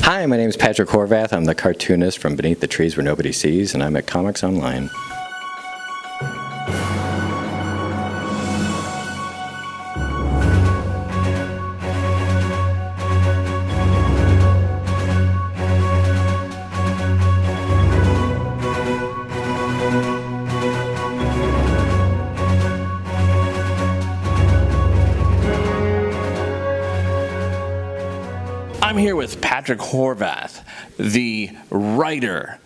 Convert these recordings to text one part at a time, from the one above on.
Hi, my name is Patrick Horvath. I'm the cartoonist from Beneath the Trees Where Nobody Sees, and I'm at ComicsOnline. I'm here with Patrick Horvath, the writer,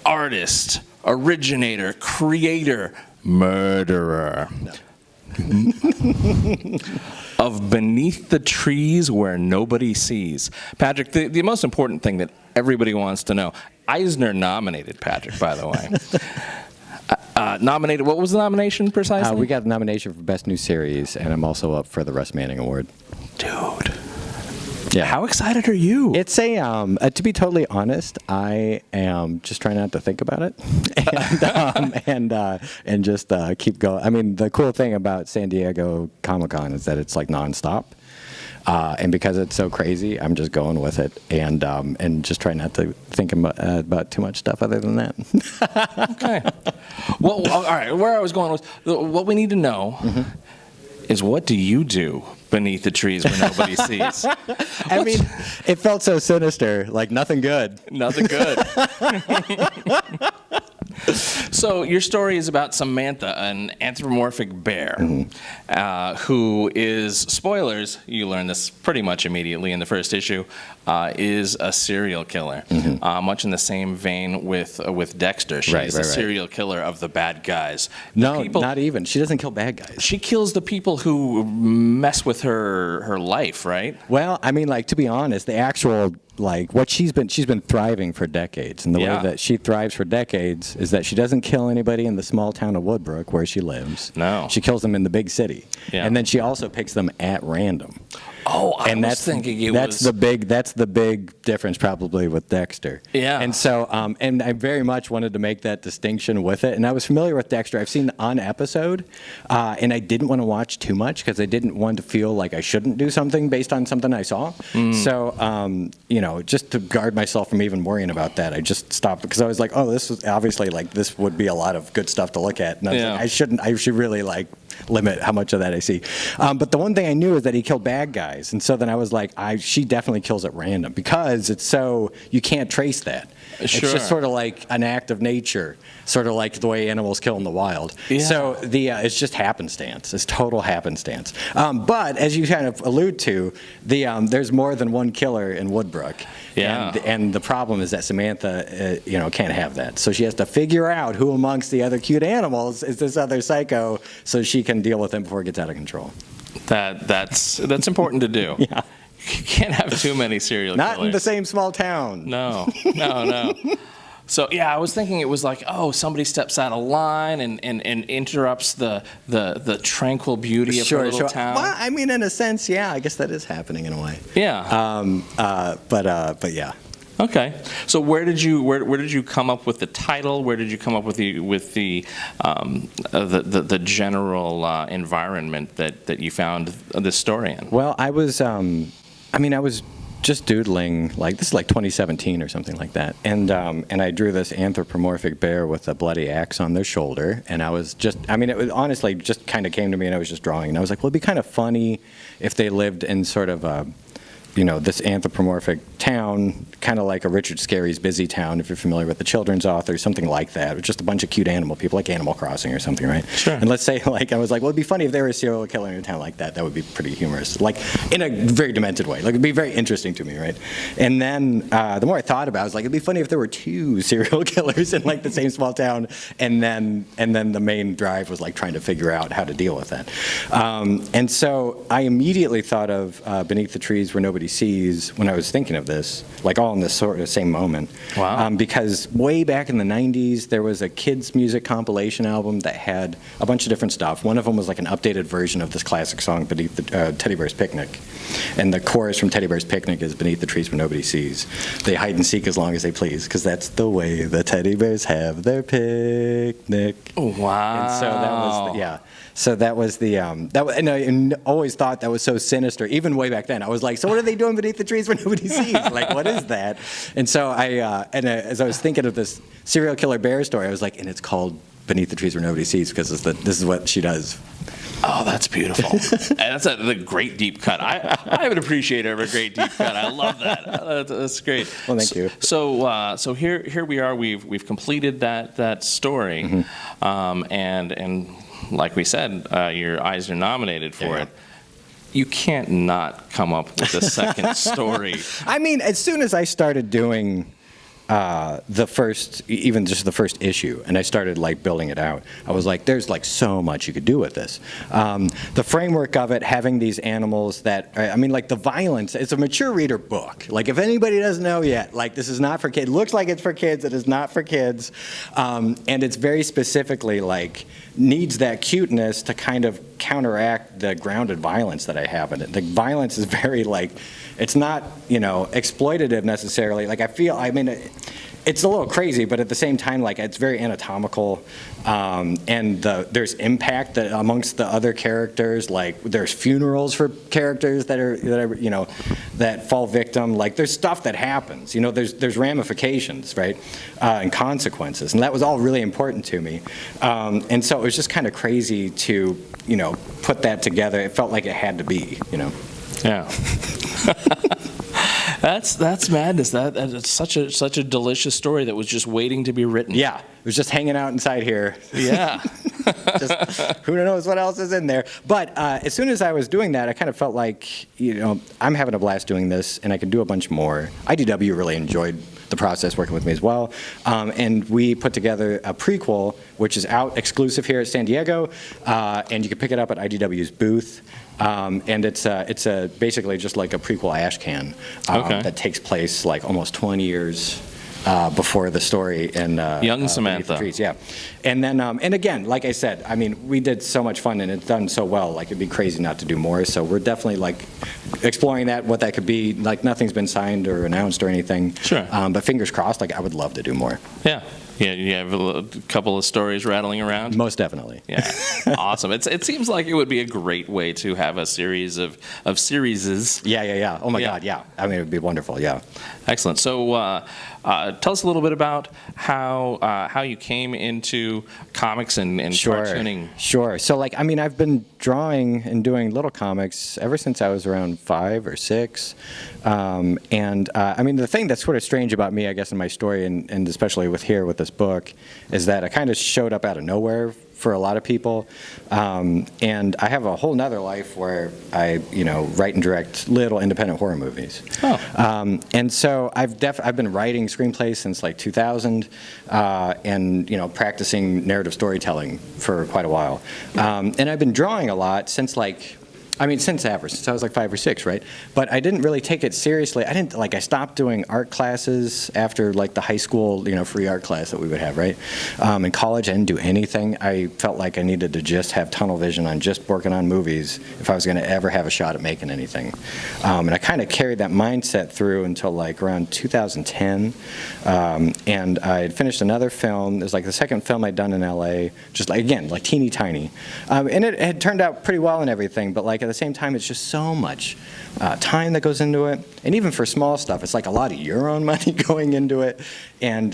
artist, originator, creator, murderer of Beneath the Trees Where Nobody Sees. Patrick, the most important thing that everybody wants to know, Eisner nominated Patrick, by the way. Nominated, what was the nomination precisely? We got the nomination for Best New Series, and I'm also up for the Russ Manning Award. Dude. Yeah. How excited are you? It's to be totally honest, I am just trying not to think about it, and just keep going. I mean, the cool thing about San Diego Comic-Con is that it's like nonstop, and because it's so crazy, I'm just going with it, and just trying not to think about too much stuff other than that. Okay. Well, all right. Where I was going was what we need to know. Is what do you do beneath the trees where nobody sees? I mean, it felt so sinister, like nothing good. Nothing good. So your story is about Samantha, an anthropomorphic bear, who is, spoilers, you learn this pretty much immediately in the first issue, is a serial killer. Much in the same vein with Dexter. She's a serial killer of the bad guys. No, not even. She doesn't kill bad guys. She kills the people who mess with her life, right? Well, I mean, like, to be honest, the actual, like, what she's been thriving for decades, and the way that she thrives for decades is that she doesn't kill anybody in the small town of Woodbrook where she lives. No. She kills them in the big city. Yeah. And then she also picks them at random. Oh, I was thinking that's the big difference probably with Dexter. Yeah. And so, and I very much wanted to make that distinction with it. And I was familiar with Dexter. I've seen an episode, and I didn't want to watch too much because I didn't want to feel like I shouldn't do something based on something I saw. So, you know, just to guard myself from even worrying about that, I just stopped because I was like, oh, this is obviously like this would be a lot of good stuff to look at. And I was like, I should really like limit how much of that I see. But the one thing I knew is that he killed bad guys. And so then I was like, she definitely kills at random because it's so, you can't trace that. It's just sort of like an act of nature, sort of like the way animals kill in the wild. Yeah. So it's just happenstance. It's total happenstance. But as you kind of allude to, there's more than one killer in Woodbrook. Yeah. And the problem is that Samantha, can't have that. So she has to figure out who amongst the other cute animals is this other psycho, so she can deal with him before it gets out of control. That's important to do. Yeah. You can't have too many serial killers. Not in the same small town. No. So yeah, I was thinking it was like, oh, somebody steps out of line and interrupts the tranquil beauty of her little town. Well, I mean, in a sense, yeah, I guess that is happening in a way. Yeah. But yeah. Okay. So where did you come up with the title? Where did you come up with the general environment that you found this story in? Well, I was just doodling, like, this is like 2017 or something like that, and I drew this anthropomorphic bear with a bloody axe on their shoulder, and I was just, it was honestly just kind of came to me, and I was just drawing, and I was like, well, it'd be kind of funny if they lived in sort of a, this anthropomorphic town, kind of like a Richard Scarry's Busy Town, if you're familiar with the children's author, something like that. It's just a bunch of cute animal people, like Animal Crossing or something, right? Sure. And let's say, like, I was like, well, it'd be funny if there was a serial killer in a town like that. That would be pretty humorous, like, in a very demented way. Like, it'd be very interesting to me, right? And then the more I thought about it, I was like, it'd be funny if there were two serial killers in, like, the same small town, and then the main drive was, like, trying to figure out how to deal with that. And so I immediately thought of Beneath the Trees Where Nobody Sees when I was thinking of this, like all in this sort of same moment. Wow. Because way back in the 90s, there was a kids' music compilation album that had a bunch of different stuff. One of them was like an updated version of this classic song, Beneath the Teddy Bear's Picnic. And the chorus from Teddy Bear's Picnic is Beneath the Trees Where Nobody Sees. They hide and seek as long as they please, because that's the way the teddy bears have their picnic. Wow. And so that was, So that was the, and I always thought that was so sinister, even way back then. I was like, so what are they doing beneath the trees where nobody sees? Like, what is that? that. And so as I was thinking of this serial killer bear story, I was like, and it's called Beneath the Trees Where Nobody Sees, because this is what she does. Oh, that's beautiful. And that's the great deep cut. I would appreciate a great deep cut. I love that. That's great. Well, thank you. So here we are. We've completed that story, and like we said, you're Eisner nominated for it. You can't not come up with a second story. I mean, as soon as I started doing the first issue, and I started like building it out, I was like, there's like so much you could do with this. The framework of it, having these animals that, I mean, like the violence, it's a mature reader book. Like if anybody doesn't know yet, like this is not for kids. It looks like it's for kids, it is not for kids. And it's very specifically like, needs that cuteness to kind of counteract the grounded violence that I have in it. The violence is very like, it's not, exploitative necessarily. Like I mean, it's a little crazy, but at the same time, like it's very anatomical, and there's impact that amongst the other characters. Like there's funerals for characters that fall victim. Like there's stuff that happens. There's ramifications, right, and consequences, and that was all really important to me. And so it was just kind of crazy to put that together. It felt like it had to be. Yeah. That's madness. That's such a delicious story that was just waiting to be written. Yeah, it was just hanging out inside here. Yeah. Just, who knows what else is in there. But as soon as I was doing that, I kind of felt like, I'm having a blast doing this, and I could do a bunch more. IDW really enjoyed the process working with me as well. And we put together a prequel, which is out exclusive here at San Diego, and you can pick it up at IDW's booth. And it's basically just like a prequel ash can that takes place like almost 20 years before the story in Young Samantha. The Trees, yeah. And then and again, like I said, I mean, we did so much fun and it's done so well. Like it'd be crazy not to do more. So we're definitely like exploring what that could be. Like nothing's been signed or announced or anything. Sure. But fingers crossed. Like I would love to do more. Yeah. Yeah, you have a couple of stories rattling around? Most definitely. Yeah, awesome. It seems like it would be a great way to have a series of serieses. Yeah. Oh my God, yeah. I mean, it would be wonderful, yeah. Excellent. So tell us a little bit about how you came into comics and cartooning. Sure. So like, I mean, I've been drawing and doing little comics ever since I was around 5 or 6. I mean, the thing that's sort of strange about me, I guess, in my story, and especially with this book, is that I kind of showed up out of nowhere for a lot of people, and I have a whole nother life where I, write and direct little independent horror movies. Oh. And so I've been writing screenplays since like 2000, and practicing narrative storytelling for quite a while, and I've been drawing a lot since since I was like 5 or 6, right? But I didn't really take it seriously. I stopped doing art classes after like the high school, free art class that we would have, right? In college, I didn't do anything. I felt like I needed to just have tunnel vision on just working on movies if I was going to ever have a shot at making anything. And I kind of carried that mindset through until like around 2010. And I had finished another film. It was like the second film I'd done in LA, just like, again, like teeny tiny. And it had turned out pretty well and everything, but like at the same time, it's just so much time that goes into it. And even for small stuff, it's like a lot of your own money going into it. And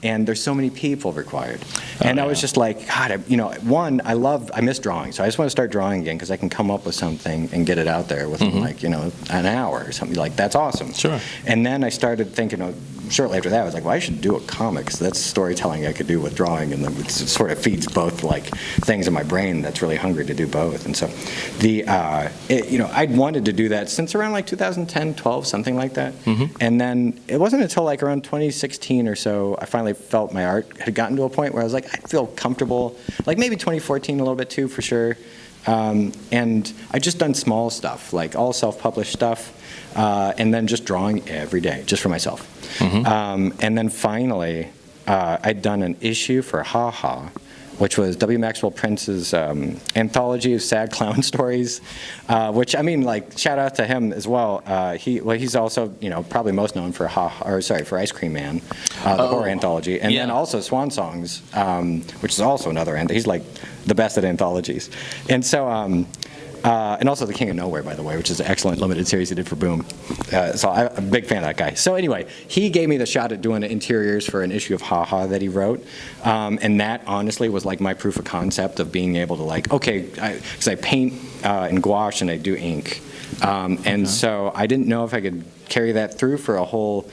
there's so many people required. And I was just like, God, I miss drawing. So I just want to start drawing again because I can come up with something and get it out there within an hour or something. Like, that's awesome. Sure. And then I started thinking, shortly after that, I was like, well, I should do a comic. So that's storytelling I could do with drawing, and then it sort of feeds both like things in my brain that's really hungry to do both. And so I'd wanted to do that since around like 2010, 12, something like that. Mm-hmm. And then it wasn't until like around 2016 or so, I finally felt my art had gotten to a point where I was like, I feel comfortable, like maybe 2014 a little bit too, for sure. And I just done small stuff, like all self-published stuff, and then just drawing every day, just for myself. Mm-hmm. And then finally, I'd done an issue for Ha Ha, which was W. Maxwell Prince's anthology of sad clown stories, which, I mean, like, shout out to him as well. He's also, probably most known for for Ice Cream Man, the horror anthology, and then also Swan Songs, which is also another he's like the best at anthologies. And so And also The King of Nowhere, by the way, which is an excellent limited series he did for Boom. So I'm a big fan of that guy. So anyway, he gave me the shot at doing the interiors for an issue of Ha Ha that he wrote. And that honestly was like my proof of concept of being able to like, okay, because I paint in gouache and I do ink. And so I didn't know if I could carry that through for a whole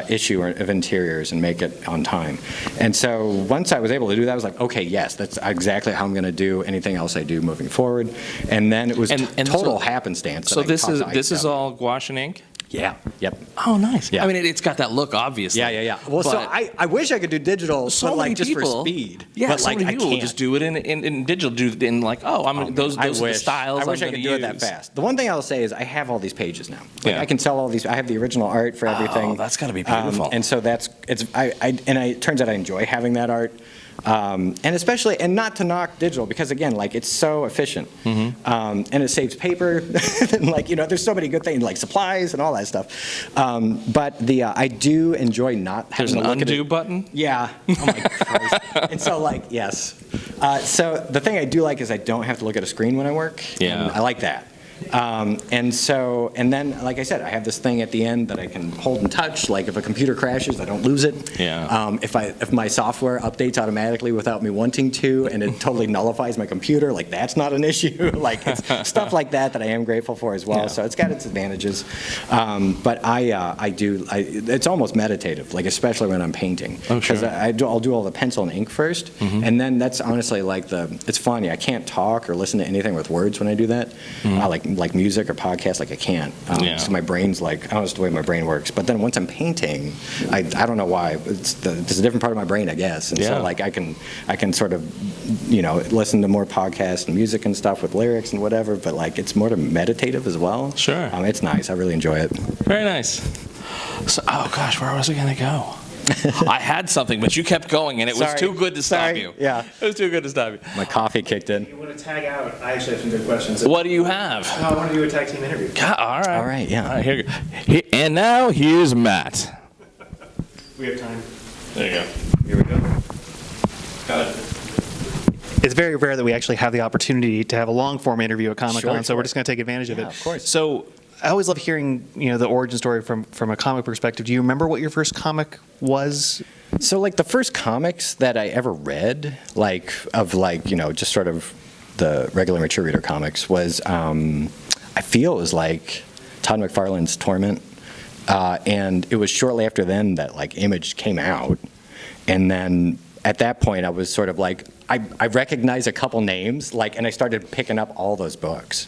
issue of interiors and make it on time. And so once I was able to do that, I was like, okay, yes, that's exactly how I'm going to do anything else I do moving forward. And then it was total happenstance. So this is all gouache and ink? Yeah. Yep. Oh, nice. Yeah. I mean, it's got that look, obviously. Yeah. Well, so I wish I could do digital, but like just for speed. Yeah, but so like many I people can't. just do it in digital. Do it in like, those are the styles. I wish I could do it that fast. The one thing I'll say is I have all these pages now. Like I can sell all these. I have the original art for everything. Oh, that's got to be beautiful. And so it turns out I enjoy having that art. And especially, and not to knock digital, because again, like it's so efficient, and it saves paper, and like there's so many good things like supplies and all that stuff. But I do enjoy not having to look at it. There's an undo button. Yeah. Oh my Christ. And so like yes. So the thing I do like is I don't have to look at a screen when I work. Yeah. And I like that. And then, like I said, I have this thing at the end that I can hold and touch. Like if a computer crashes, I don't lose it. Yeah. If my software updates automatically without me wanting to, and it totally nullifies my computer, like that's not an issue. Like it's stuff like that I am grateful for as well. Yeah. So it's got its advantages. But it's almost meditative, like especially when I'm painting. Oh, sure. Because I'll do all the pencil and ink first, and then that's honestly like it's funny. I can't talk or listen to anything with words when I do that. Like music or podcasts, like I can't. So my brain's like, I don't know, it's the way my brain works. But then once I'm painting, I don't know why. It's a different part of my brain, I guess. And so like I can sort of, listen to more podcasts and music and stuff with lyrics and whatever. But like it's more meditative as well. Sure. It's nice. I really enjoy it. Very nice. So, oh gosh, where was I going to go? I had something, but you kept going, and it was too good to stop you. Yeah. It was too good to stop you. My coffee kicked in. If you want to tag out, I actually have some good questions. What do you have? I want to do a tag team interview. All right. All right, yeah. All right, here, and now here's Matt. We have time. There you go. Here we go. Got it. It's very rare that we actually have the opportunity to have a long-form interview at Comic-Con, so we're just going to take advantage of it. Yeah, of course. So I always love hearing, the origin story from a comic perspective. Do you remember what your first comic was? So like the first comics that I ever read, just sort of the regular mature reader comics was, I feel it was like Todd McFarlane's Torment. And it was shortly after then that like Image came out. And then at that point I was sort of like, I recognized a couple names, and I started picking up all those books.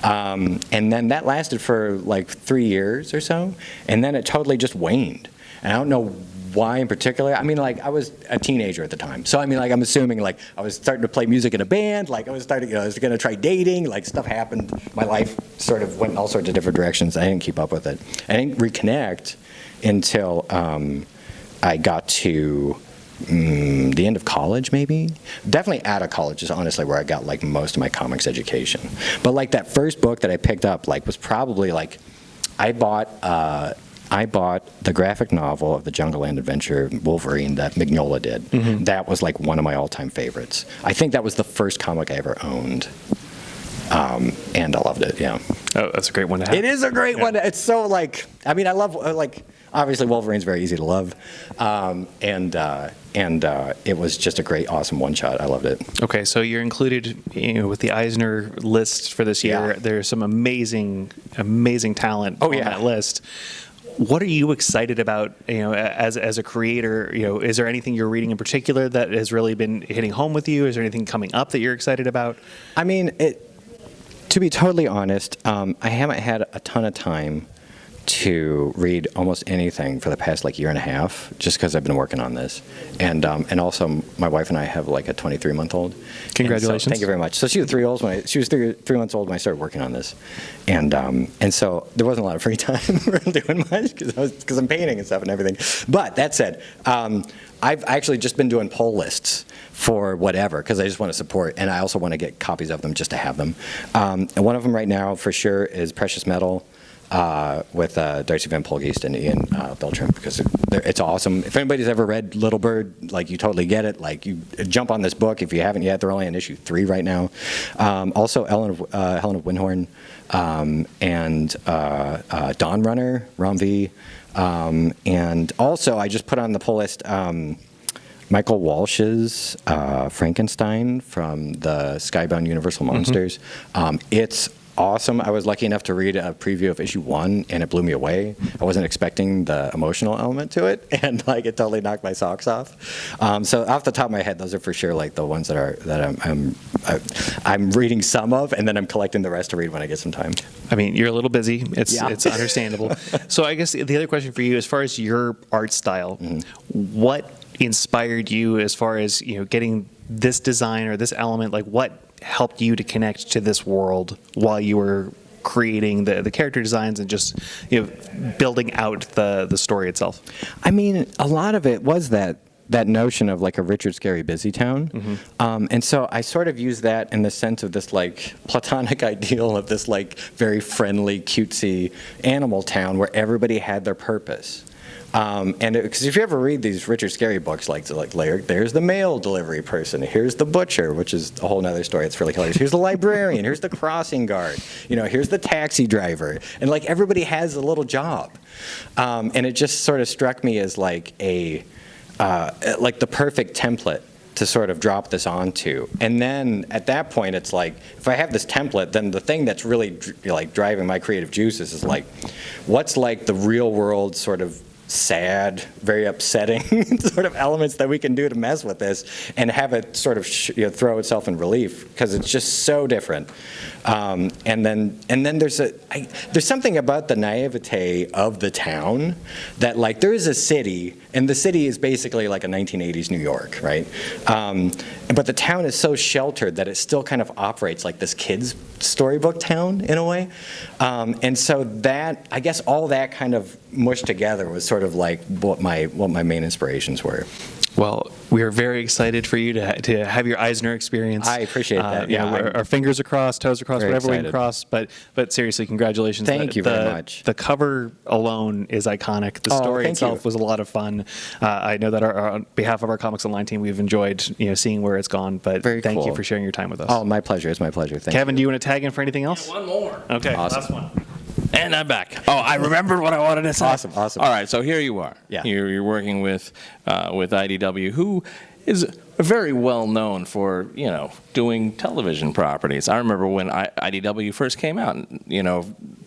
And then that lasted for like 3 years or so. And then it totally just waned. And I don't know why in particular. I mean, I was a teenager at the time. So, I mean, I'm assuming, I was starting to play music in a band. I was going to try dating. Stuff happened. My life sort of went in all sorts of different directions. I didn't keep up with it. I didn't reconnect until I got to the end of college, maybe. Definitely out of college is honestly where I got most of my comics education. But that first book that I picked up was probably I bought the graphic novel of the Jungle Land Adventure Wolverine that Mignola did. Mm-hmm. That was one of my all-time favorites. I think that was the first comic I ever owned. And I loved it, yeah. Oh, that's a great one to have. It is a great one. It's so I mean, I love obviously Wolverine's very easy to love, and it was just a great, awesome one-shot. I loved it. Okay, so you're included, with the Eisner list for this year. Yeah. There's some amazing talent on that list. What are you excited about, as a creator? Is there anything you're reading in particular that has really been hitting home with you? Is there anything coming up that you're excited about? I mean, to be totally honest, I haven't had a ton of time to read almost anything for the past year and a half, just because I've been working on this, and also my wife and I have a 23-month-old. Congratulations! So, thank you very much. So she was 3 months old when I started working on this, and so there wasn't a lot of free time really doing much because I'm painting and stuff and everything. But that said, I've actually just been doing poll lists for whatever because I just want to support, and I also want to get copies of them just to have them. And one of them right now for sure is Precious Metal. With Darcy Van Polgeest and Ian Beltram, because it's awesome. If anybody's ever read Little Bird, like, you totally get it. Like, you jump on this book if you haven't yet. They're only on issue 3 right now. Also, Helen of Windhorn, and Dawn Runner, Rom V. And also, I just put on the pull list Michael Walsh's Frankenstein from the Skybound Universal Monsters. It's awesome. I was lucky enough to read a preview of issue 1, and it blew me away. I wasn't expecting the emotional element to it, and like it totally knocked my socks off. So off the top of my head, those are for sure like the ones that I'm reading some of, and then I'm collecting the rest to read when I get some time. I mean, you're a little busy. It's understandable. So I guess the other question for you, as far as your art style, what inspired you as far as, you know, getting this design or this element? Like, what helped you to connect to this world while you were creating the character designs and just, you know, building out the story itself? I mean, a lot of it was that notion of like a Richard Scarry busy town. And so I sort of use that in the sense of this like platonic ideal of this like very friendly, cutesy animal town where everybody had their purpose. And because if you ever read these Richard Scarry books, like there's the mail delivery person, here's the butcher, which is a whole nother story. It's really hilarious. Here's the librarian, here's the crossing guard, you know, here's the taxi driver, and like everybody has a little job. And it just sort of struck me as like like the perfect template to sort of drop this onto. And then at that point, it's like, if I have this template, then the thing that's really like driving my creative juices is like, what's like the real world sort of sad, very upsetting sort of elements that we can do to mess with this and have it sort of throw itself in relief, because it's just so different. And then there's something about the naivete of the town that like there is a city, and the city is basically like a 1980s New York, right? But the town is so sheltered that it still kind of operates like this kid's storybook town in a way. And so that, I guess all that kind of mushed together was sort of like what my main inspirations were. Well, we are very excited for you to have your Eisner experience. I appreciate that. Yeah, our fingers are crossed, toes are crossed, whatever we can cross. But seriously, congratulations. Thank you very much. The cover alone is iconic. The story itself was a lot of fun. I know that on behalf of our Comics Online team, we've enjoyed seeing where it's gone. But thank you for sharing your time with us. Oh, my pleasure. It's my pleasure. Thank Kevin, you. do you want to tag in for anything else? Yeah, one more. Okay, awesome. last one. And I'm back. Oh, I remembered what I wanted to say. Awesome. All right, so here you are. Yeah. You're working with IDW, who is very well known for, doing television properties. I remember when IDW first came out,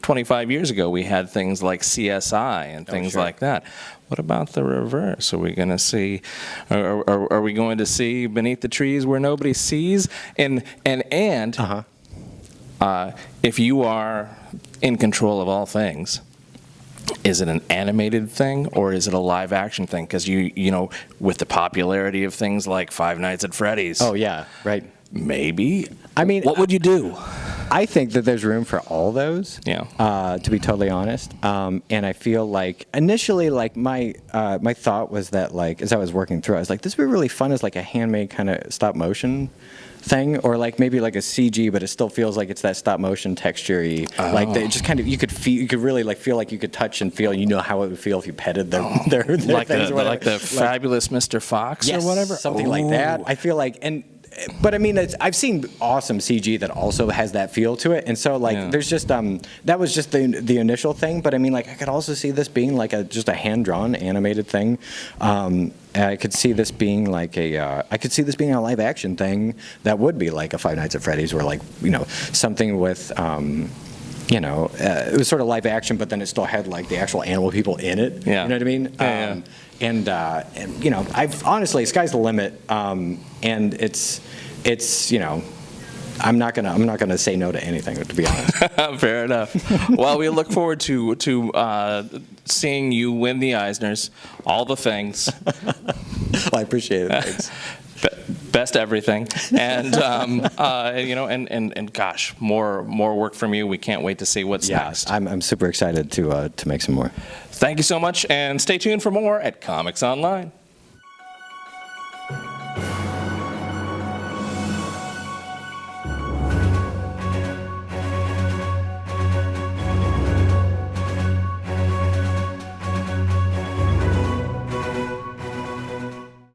25 years ago, we had things like CSI and things like that. What about the reverse? Are we going to see, are we going to see Beneath the Trees Where Nobody Sees? And if you are in control of all things, is it an animated thing or is it a live action thing? Because with the popularity of things like Five Nights at Freddy's. Oh yeah, right. Maybe. I mean, what would you do? I think that there's room for all those. Yeah. To be totally honest, and I feel like initially, like my thought was that like as I was working through, I was like, this would be really fun as like a handmade kind of stop motion thing, or like maybe like a CG, but it still feels like it's that stop motion texture-y. Like it just kind of you could really like feel like you could touch and feel. How it would feel if you petted their like things like the fabulous Mr. Fox or whatever, something like that. I feel like But I mean, I've seen awesome CG that also has that feel to it, and so like there's just that was just the initial thing. But I mean, like I could also see this being like just a hand-drawn animated thing. I could see this being like a live action thing that would be like a Five Nights at Freddy's, where like something with. It was sort of live action, but then it still had like the actual animal people in it. Yeah. You know what I mean? And I've honestly, sky's the limit. And it's I'm not gonna say no to anything, to be honest. Fair enough. Well, we look forward to seeing you win the Eisners, all the things. Well, I appreciate it. Thanks. Best everything, and and gosh, more work from you. We can't wait to see what's next. I'm super excited to make some more. Thank you so much, and stay tuned for more at Comics Online.